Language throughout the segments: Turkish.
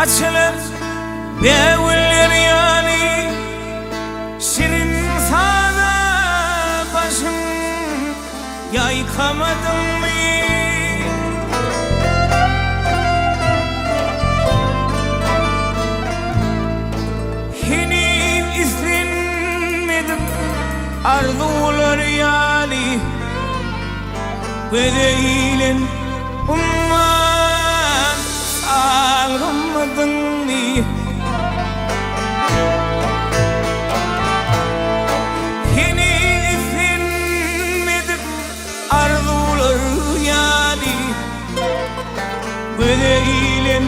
açılır devler yani şirin sana başım yaykamadım mı? Henüz izlenmedim arzular yani ve değilim umman salgımadın mı? Henüz izlenmedim arzular yani ve değilim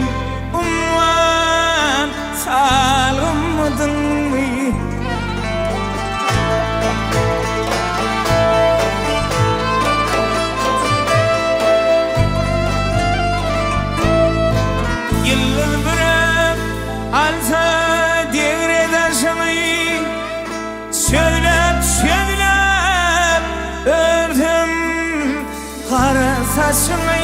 umman salgımadın mı? Alsa devredaşımı söylep söylep ördüm kara saçımı.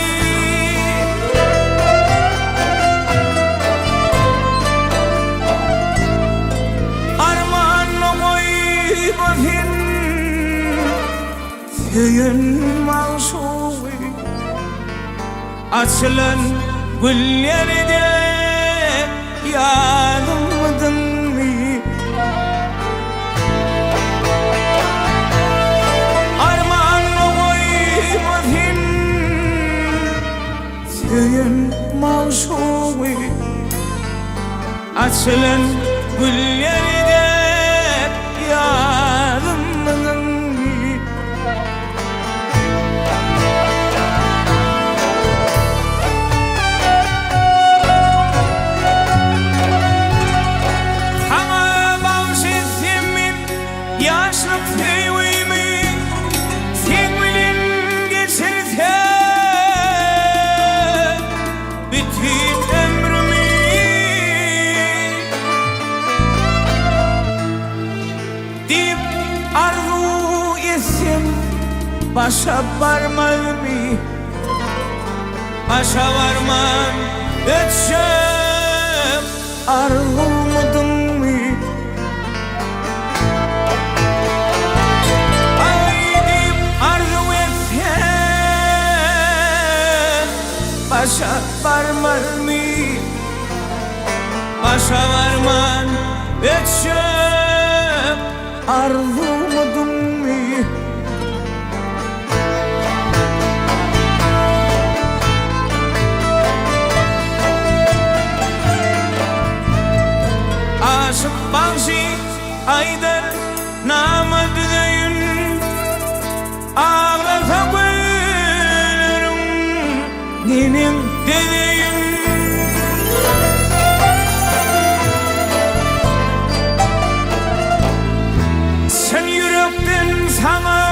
Armağanı koyup öpün köyün mağşuğu açılan gülleri de yanılmadın mı? Armağanı koyup öpün köyün mağşuğu açılan gülleri de yanılmadın mı? Yaşlı teyvimi sevgilin geçirse bitip ömrümü deyip arzu etsem başa varmam mı? Başa varmam etsem arzumadın mı? Başa varman mı? Başa varman etsem arzumadın mı? Aşık bazı aydır namadüğün ağlasa gülürüm benim dediğim. Sen yürekten sana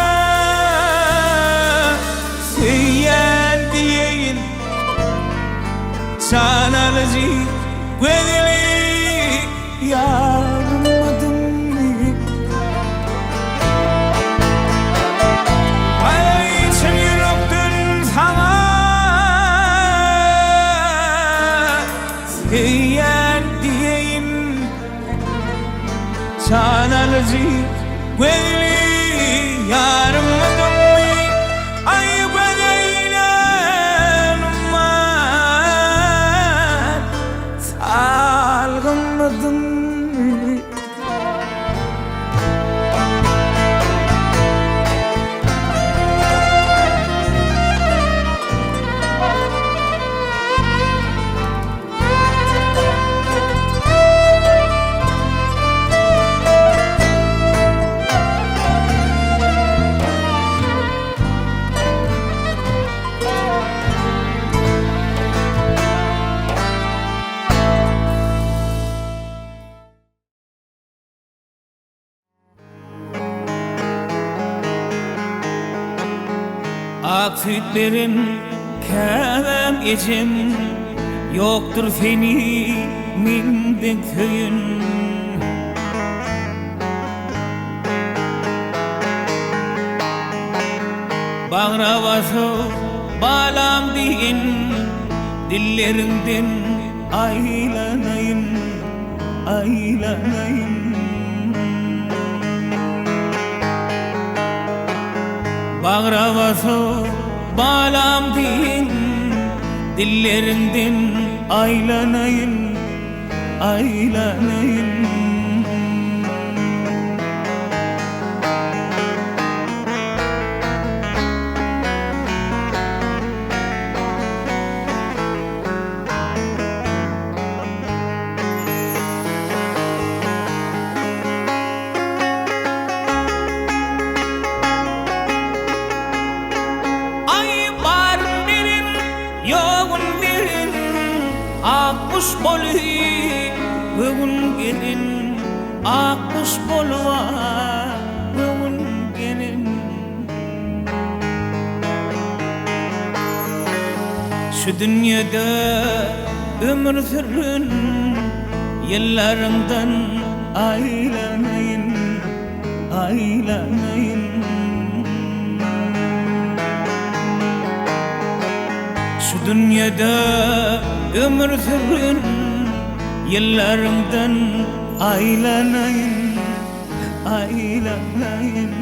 söyleyen diyeyim sana alıcı güdeli yanılmadın mı? Ay sen yürekten sana söyleyen diyeyim sana alıcı güdeli yanılmadın mı? Ay güdeli umman salgımadın mı? Ak sütlerin kevem içim yoktur feni minde köyün. Bağra basıp bağlam deyin dillerinden aylan aylanayım. Bağravaso bağlam din, dillerinden aylanayım, aylanayım. Akkuş bolu bugün gelin, akkuş bolu bugün gelin. Şu dünyada ömür sürün, yıllarından aylanayın, aylanayın. Şu dünyada ömür sürün, yıllarımdan aylanayın, aylanayın.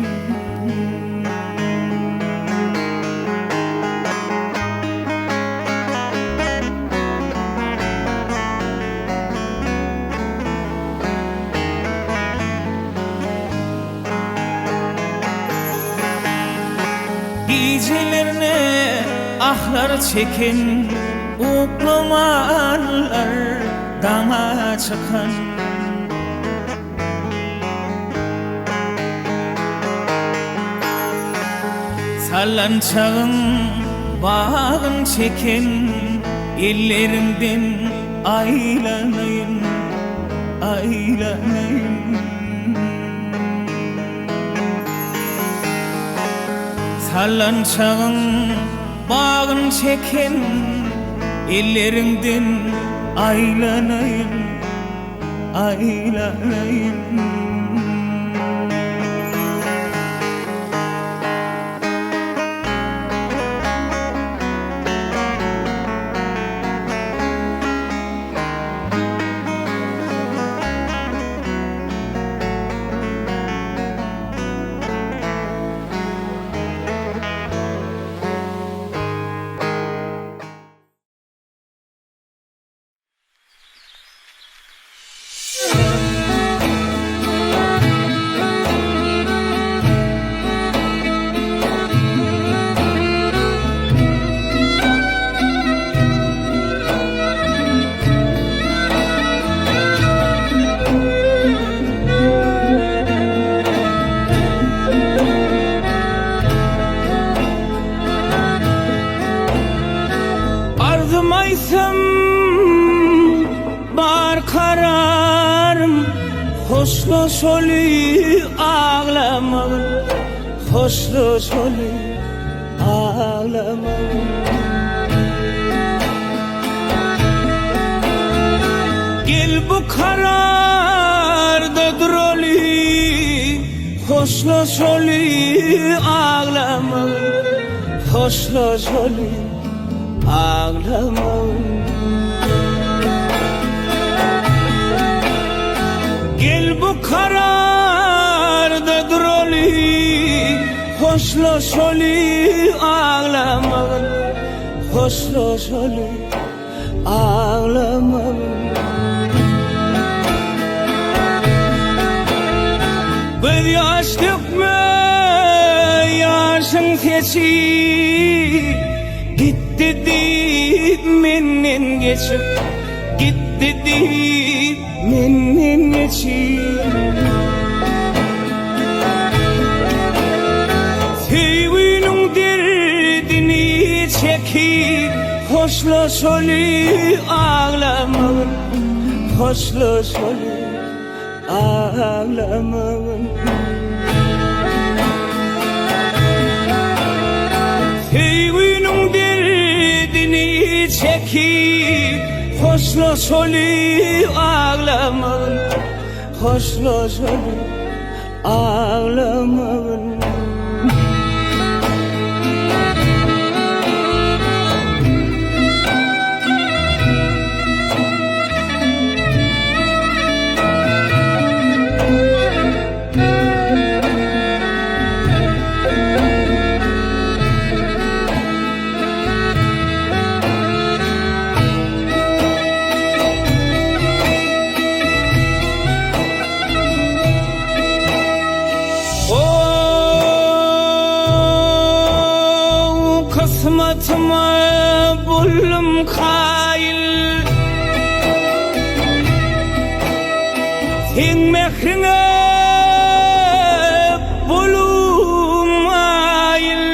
Gecelerine ahlar çekin, uklamalar dama çıkan. Sallançağın bağın çekin, ellerimden aylanayın, aylanayın. Sallançağın bağın çekin, ellerinden aylanayın, aylanayın. Arzımaysam bar kararım, hoşloş oluyor ağlamağın, hoşloş oluyor ağlamağın. Gel bu kararda dur oluyor, hoşloş oluyor ağlamağın, hoşloş oluyor ağlamağın. Gel bu kararda dur oluyor, hoşloş oluyor ağlamağın, hoşloş oluyor ağlamağın. Bir yaş dökme yaşın keçip, gitti deyip menden geçip, gitti deyip menden geçip. Sevginin derdini çekip, hoşloş oluyor ağlamağın, hoşloş oluyor ağlamağın. Sevginin derdini çekip, hoşloş oluyor ağlamağın, hoşloş oluyor ağlamağın. Kısmetıma buldum kail Sen mehrine bulum ayil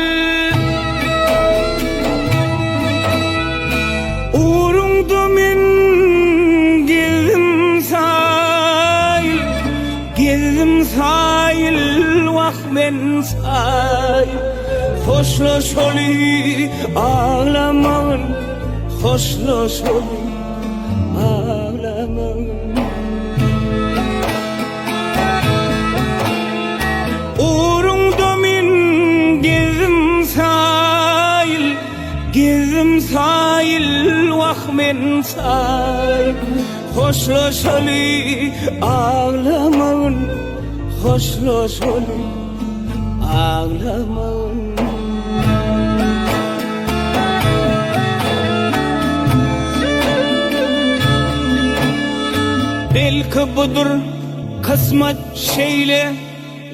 Uğrumda men geldim sayil Geldim sayil vah men sayil Hoşlaş oli ağlamağın Hoşlaş oli ağlamağın Uğrunda men gezdim sayil Gezdim sayil vah men sayil Hoşlaş oli ağlamağın Hoşlaş oli ağlamağın Belki budur kısmet şeyle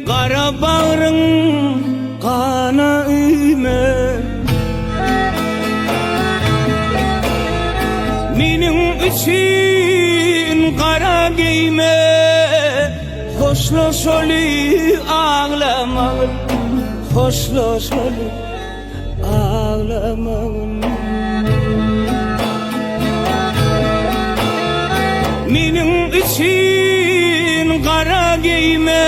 Kara bağrın kana üyme Menin için kara giyme Hoşlaş oli ağlamağın Hoşlaş oli ağlamağın Menin için kara giyme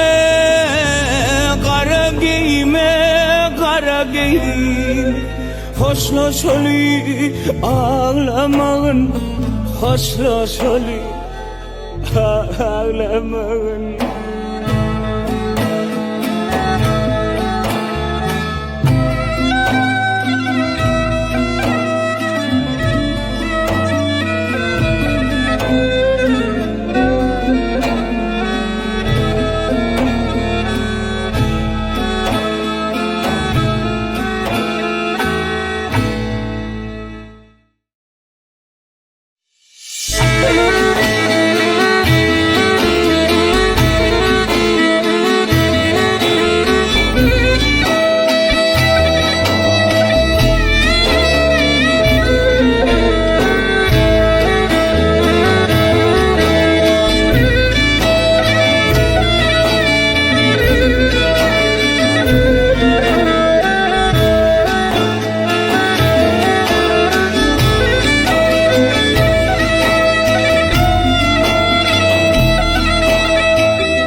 Kara giyme, kara giyme Hoşlaş oli ağlamağın Hoşlaş oli ağlamağın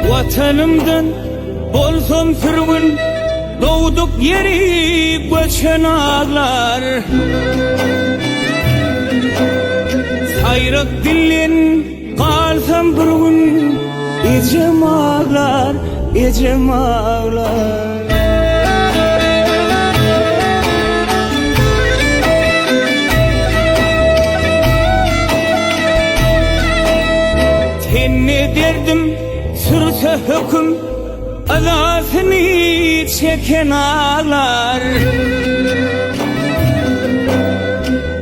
Vatanımdan bolsam sürgün Doğduk yeri göçen ağlar Sayrak dillen kalsam bir gün Ecem ağlar, ecem ağlar Tenne derdim sürse hüküm azasını çeken ağlar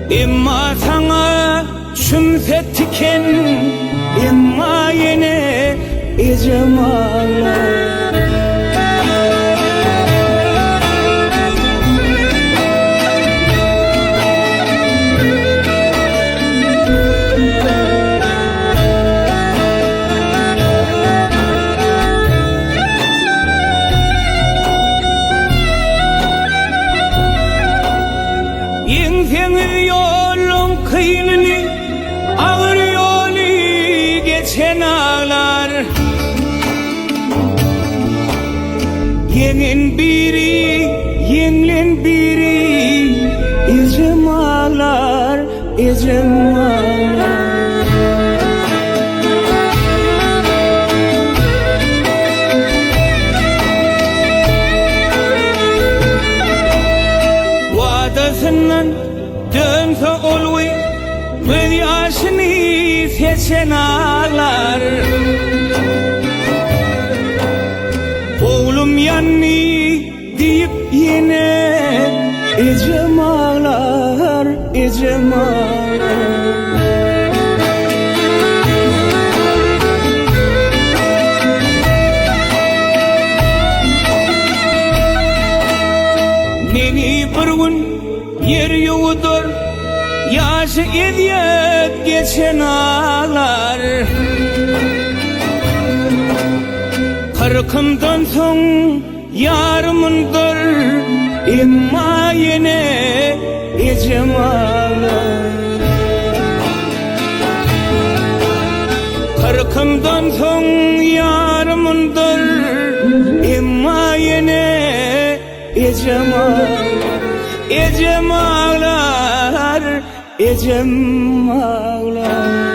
İmma sana şümse tiken İmma yine ecem ağlar Yolun kıyını ağır yolu geçen ağlar Yenin biri, yenilen biri Ecem ağlar, ecem ağlar Vadasından dönse olvi Ve yaşını seçen ağlar Oğlum yanni deyip yine Ecem ağlar, ecem ağlar Neni bir gün yer yoğudur yaşı ediyet geçen ağlar. Kırkımdan son yarımındır imma yine ecem ağlar. Kırkımdan son yarımındır imma yine ecem ağlar. Ecem ağlar, ecem ağlar.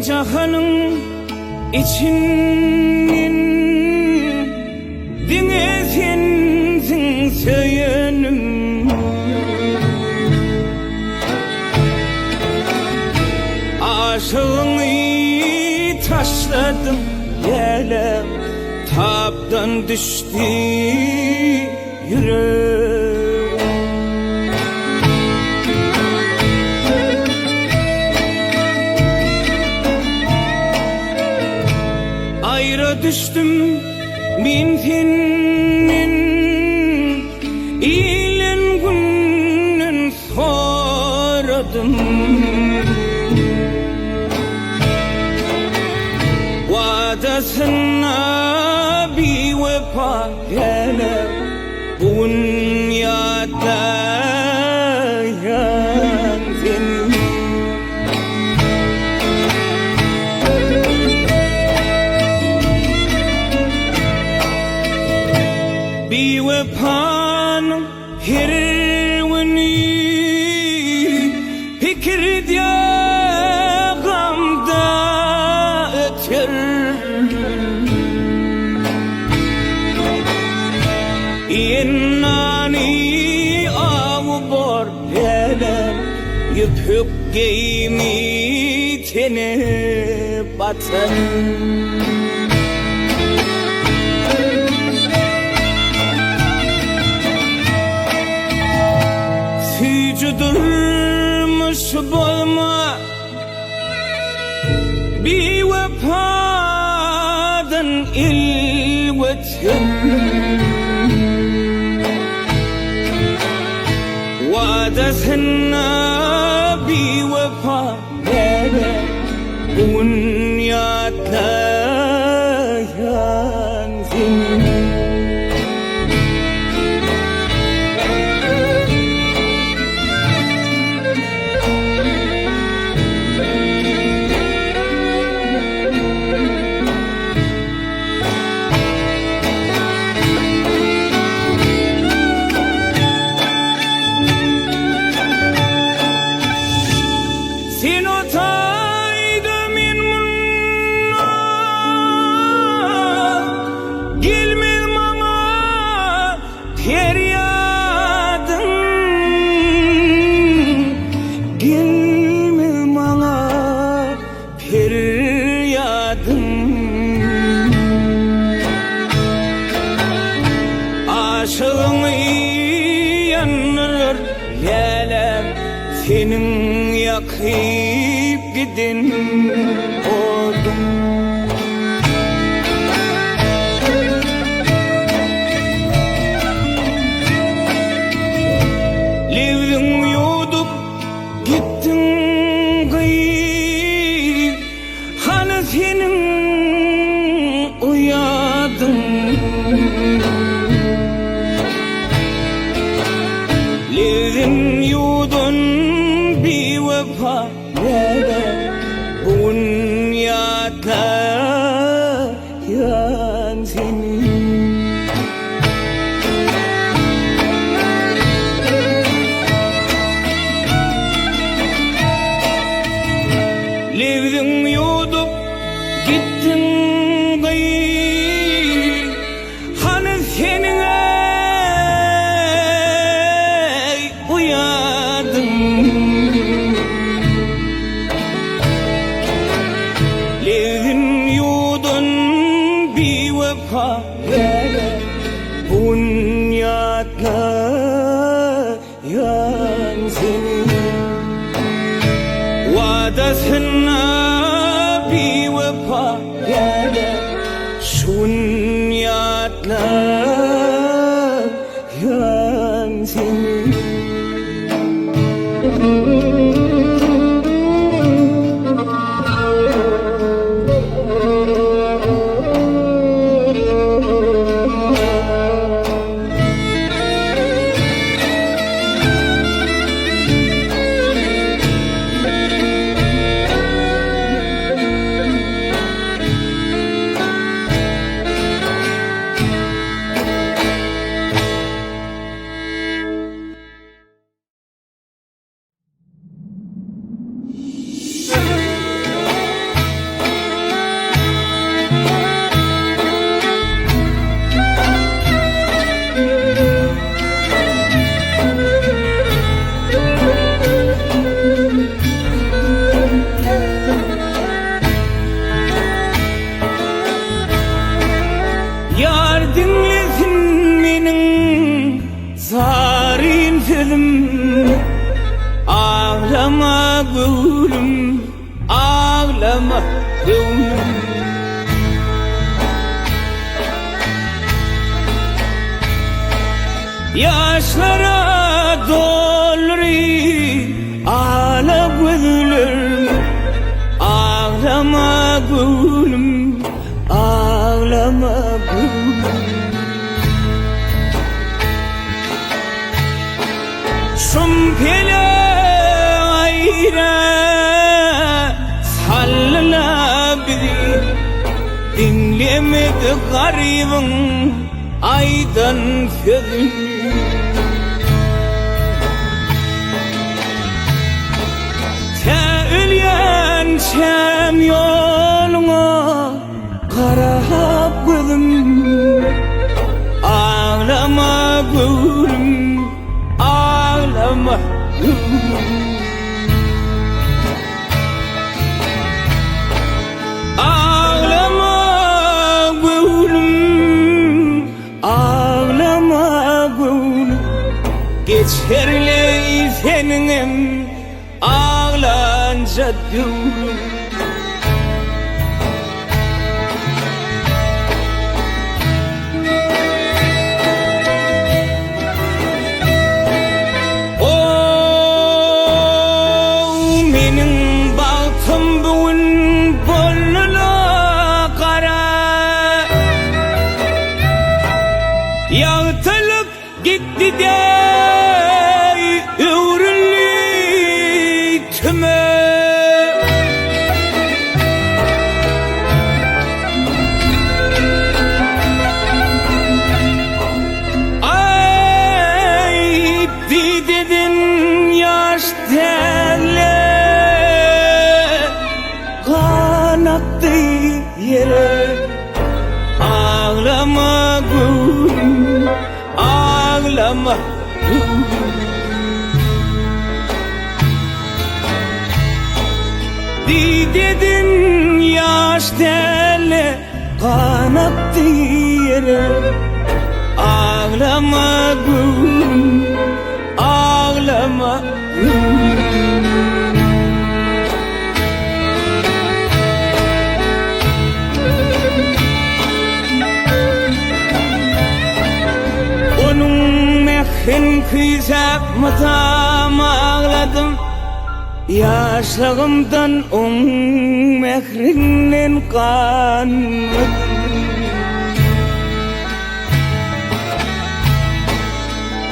Cihanın içinin dine sensin söyünüm. Aşığını taşladım yele, taptan düştü yüreğim. Ayrı düştüm min senin ilen günün soradım. Vadasına bir vefa gele dünyada yansın. Bir vefanın herveni fikir diye gamda öter. İnnani avu bor hele yüpük giymi tene batır. Durmuş bulma bir vefadan ilvetim. Vadasına bir vefa vere dünyada yansın. Sen otaydı min munna gelmez bana feryadın, gelmez bana feryadın. Aşığını yanır lelem senin yakıp gidin oldum. Levdin yudup gittin gayip, hani senin uyadın. Levdin yudun bir vefa vere dünyada yansın. Levdin yudup gittin gayip, vefa vere Bunyatna yan senin Vadasına bir vefa vere Şunyatna yan senin Yar dinlesin menin zarin sözüm Ağlama gülüm, ağlama gülüm Yaşlara dolur ağla gözlerim Ağlama gülüm, ağlama gülüm Şumpele ayra sallala bizi Dinlemedi garibin aydan sözünü Ölyen şem yoluna karahap gözüm Ağlama gülüm, ağlama gülüm Ağlama gülüm, ağlama gülüm Geçerli senin ağlanca gülüm Menin bahtım bugün bolluna kara Yağtılıp gitti de öğrüldü tüme Ay dedin yaş terle Kanattı yere Ağlama gülüm, ağlama gülüm Dedin yaş telle kanattı yere Ağlama gülüm, ağlama gülüm Ben kıysak matam ağladım Yaşlığımdan mehrinden kanmadım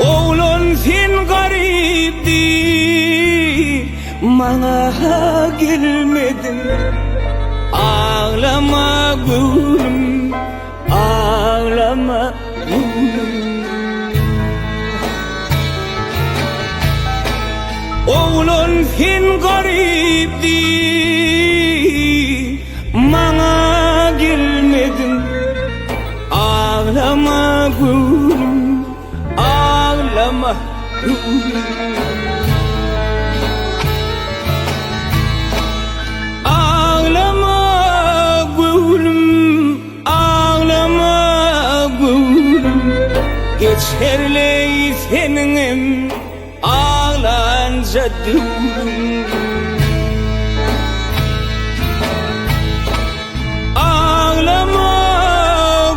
Oğlun sen garipti Bana gelmedin Ağlama gülüm, ağlama gülüm Oğlun sen garipti Bana gelmedin Ağlama gülüm, ağlama gülüm Ağlama gülüm, ağlama durum Ağlama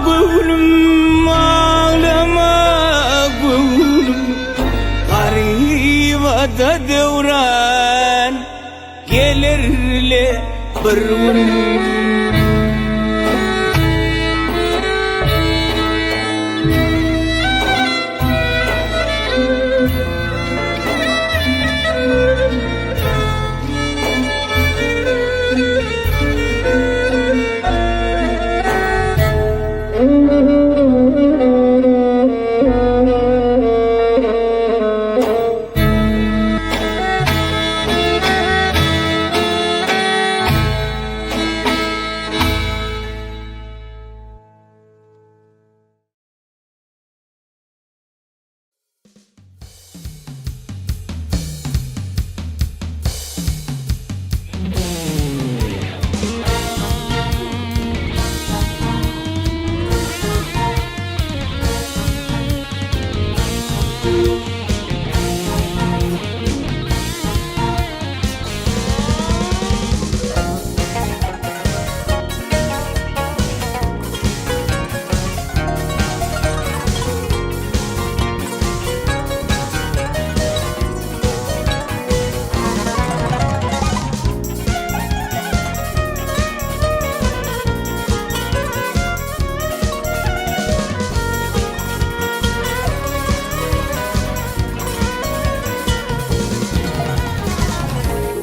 gülüm ağlama gülüm Garibada devran gelirle bir gün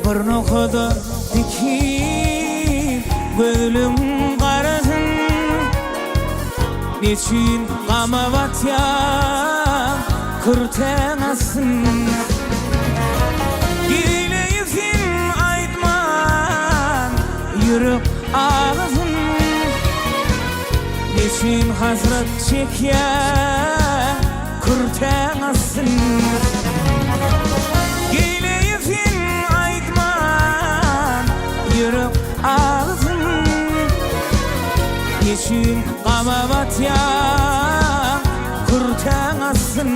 Bir noktada dikip bölüm qarasın Neçin qamavat ya kürten asın Gileysin aytman yürüp ağlasın Neçin hasret çekya kürten asın ağzın Neçin qamavat ya kürten asın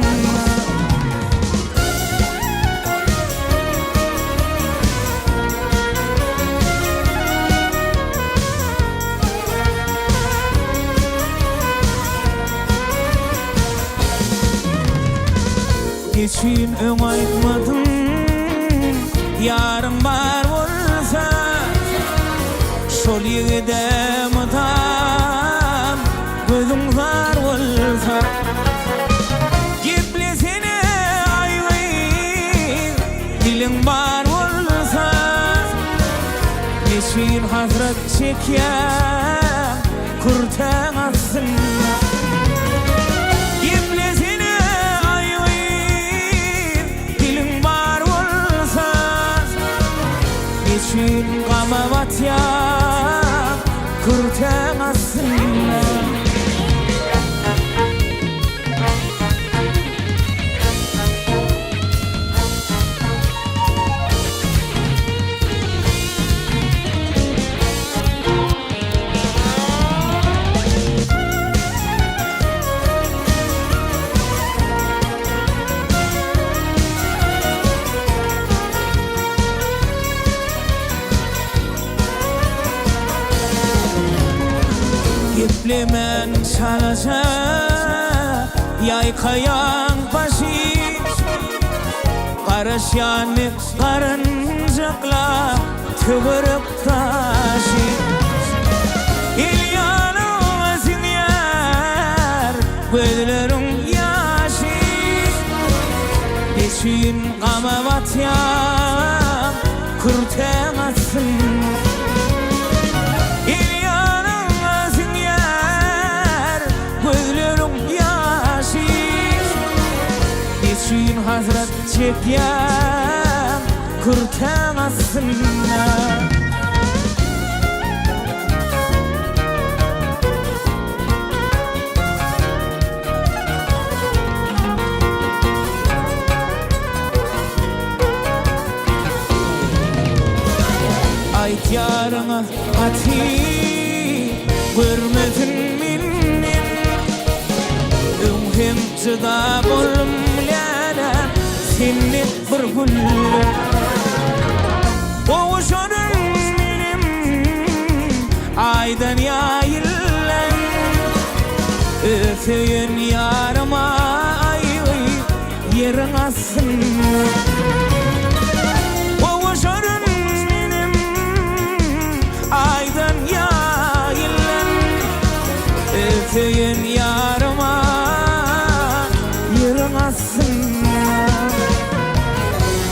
Neçin öň aytmadın yarım bar bolsa Şol ýigide mutam gözüň zar bolsa Giplesine aýgyň diliň bar bolsa Neçin hasret çekýär kürten asyn Giplesine aýgyň diliň bar bolsa Neçin qamavat ya kürten asın Geplemen çalasa yaykayan başı Qaraşyanı qarınjaqla tübürüp taşı El yanımasın yar gözlerin yaşı Neçin qamavat ya kürten asın Neçin hasret çekýär kürten asyn Ayt ýaryňa aty görmedin menden Öňhem çyda bolum läne cennet bir gül. Oğuşanın benim aydan yayılan, ötüyün yarıma ay yerin asın. Oğuşanın benim aydan yayılan, ötüyün yarıma yerin asın.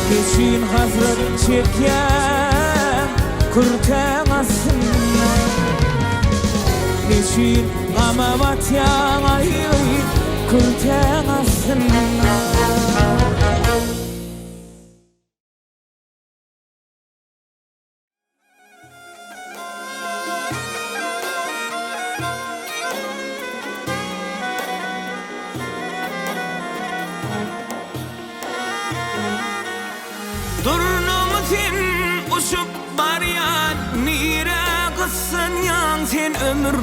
Geçin hasret çeken kurtamasın. Geçin gama batyan ay kurtamasın. Durnumutin uçup baryan, nire kıssan yan sen ömür,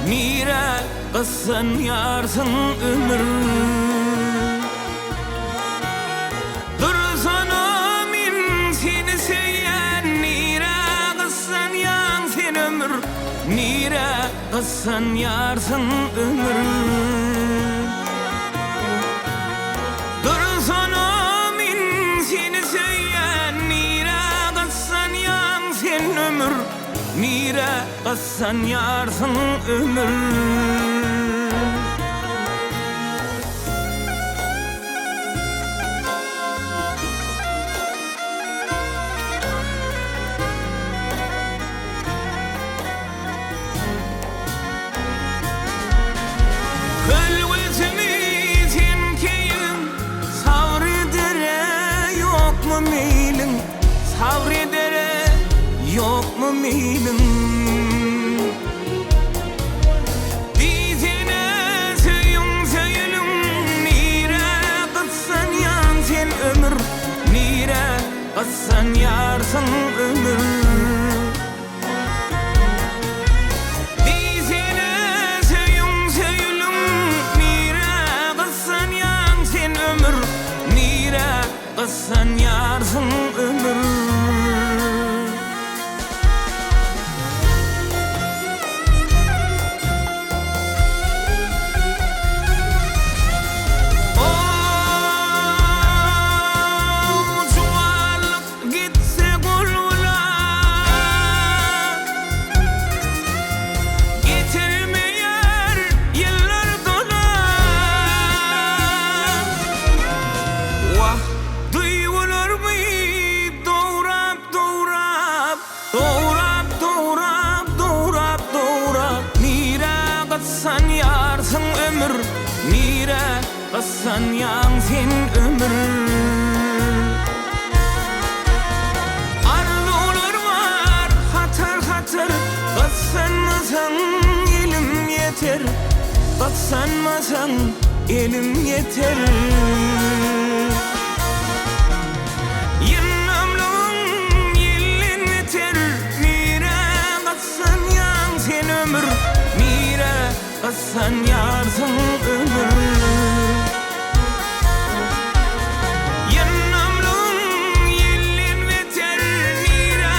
nire kıssan yarsın ömür. Dursana min seni söyleyen, nire kıssan yan sen ömür, nire kıssan yarsın ömür. Dursana min seni söyleyen, nire kıssan yan sen ömür, nire kıssan yarsın ömür. Kılvızımı tenkeyim, sabredere yok mu meylin, sabredere yok mu meylin. Dizine söyün söyülün, nire kıssan yan sen ömür, nire kıssan yarsın ömür. Kıssan yarsın ömür. Çuvallık gitse kulvula, getirmeyer yıllar dola. Vah duyulur mu doğrap doğrap, doğrap doğrap, doğrap doğrap. Nire kıssan yarsın ömür, nire kıssan yansın ömür. Arzular var hatır hatır, kıssanmasan elim yeter, kıssanmasan elim yeter. Yınamlığın yellin yeter, nire kıssan yansın ömür, nire kıssan yarsın ömür. Yınamlığın yellin yeter, nire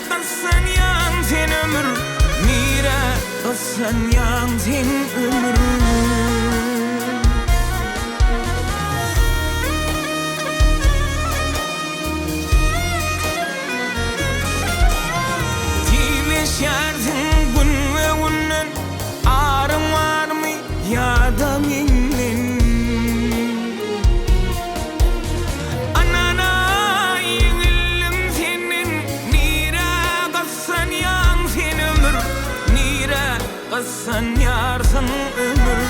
kıssan yansın ömür, nire kıssan yansın ömür. Şerdin gün ve günden, ağrım var mı ya da minnin. Anana yığılım senin, nire kıssan yan sen ömür, nire kıssan yarsın ömür.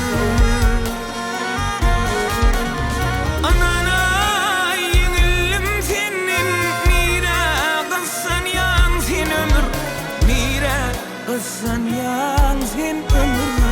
Anana yığılım senin, nire kıssan yan sen ömür, nire kıssan yansın ömür.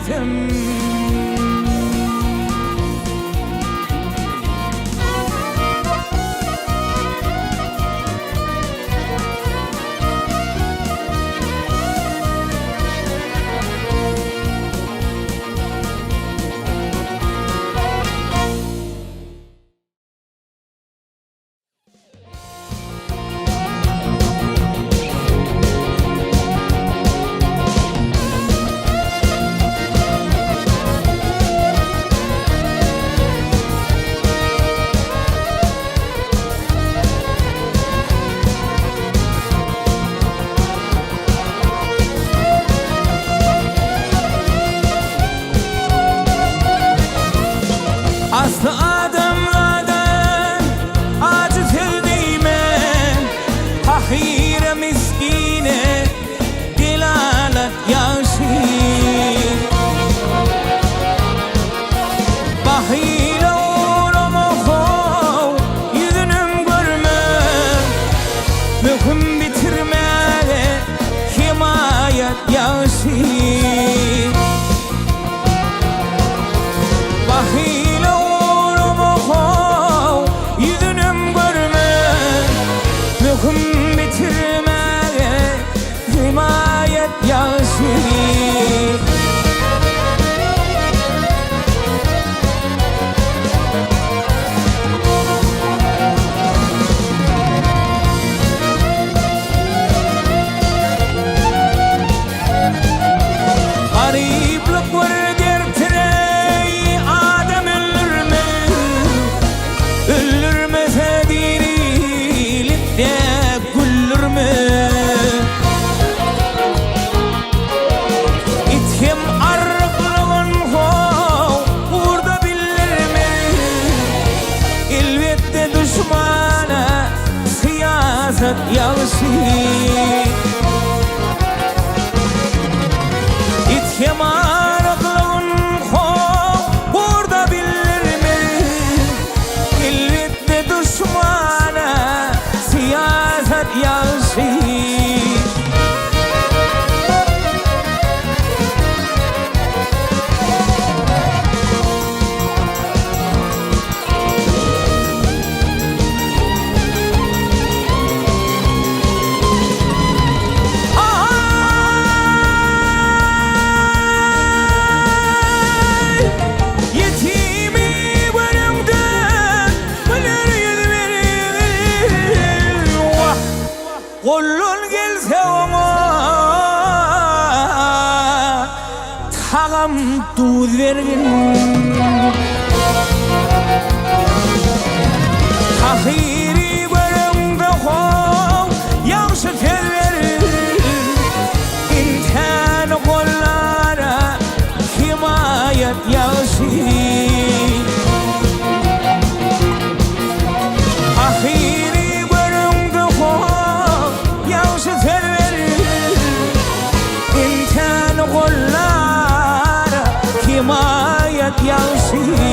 yetem. Aslı adamlardan acı sevdeymen, hakire miskine delalet yaşir. Bahile olamaho yüzünüm görme, mühüm bitirmeye himayet yaşir. Bahile hüküm bitirmeye himayet yaşır. Gariplik var dertine adam ölürme, ölürmese dirilik de İtkim arıklığın burada bilirme, elbette düşmana siyaset yalışır. İtkim arıklığın burada bilirme, elbette düşmana siyaset yalışır. Kullun gelse ona tağam tuz vergin. Tahiri görümde hov yaxşı tez verir. İnten kollara himayet yaşır. Tahiri görümde hov yaxşı tez verir. İnten kollara himayet yaşır.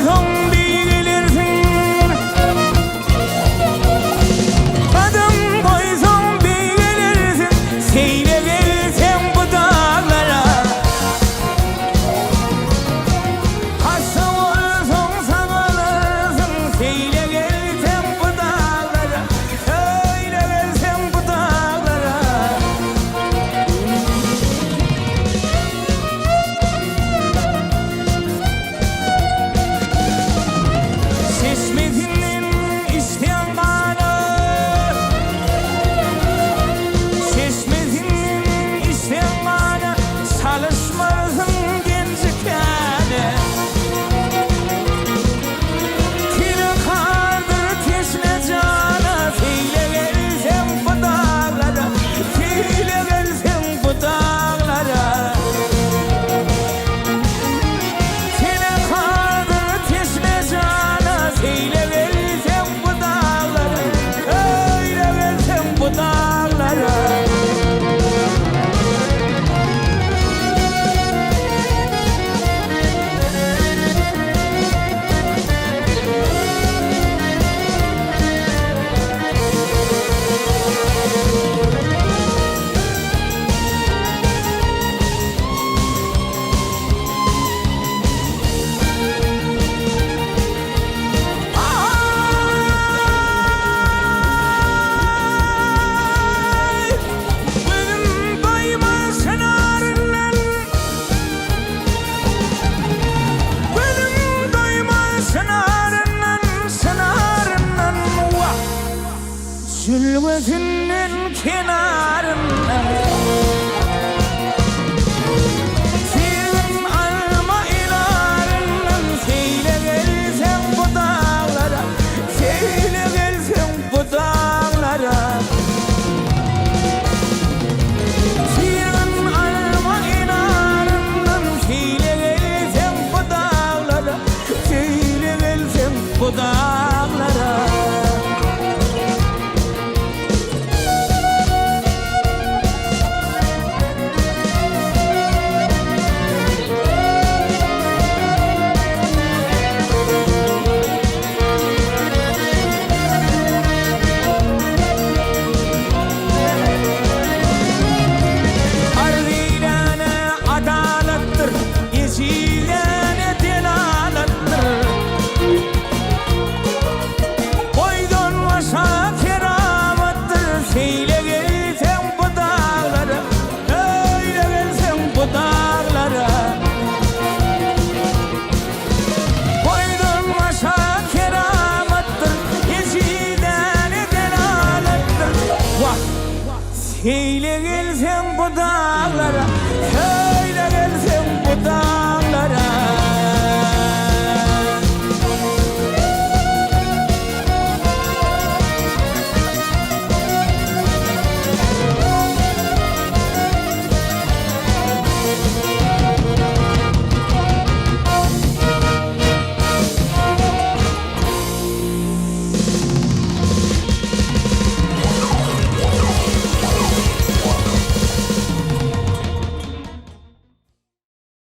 haydi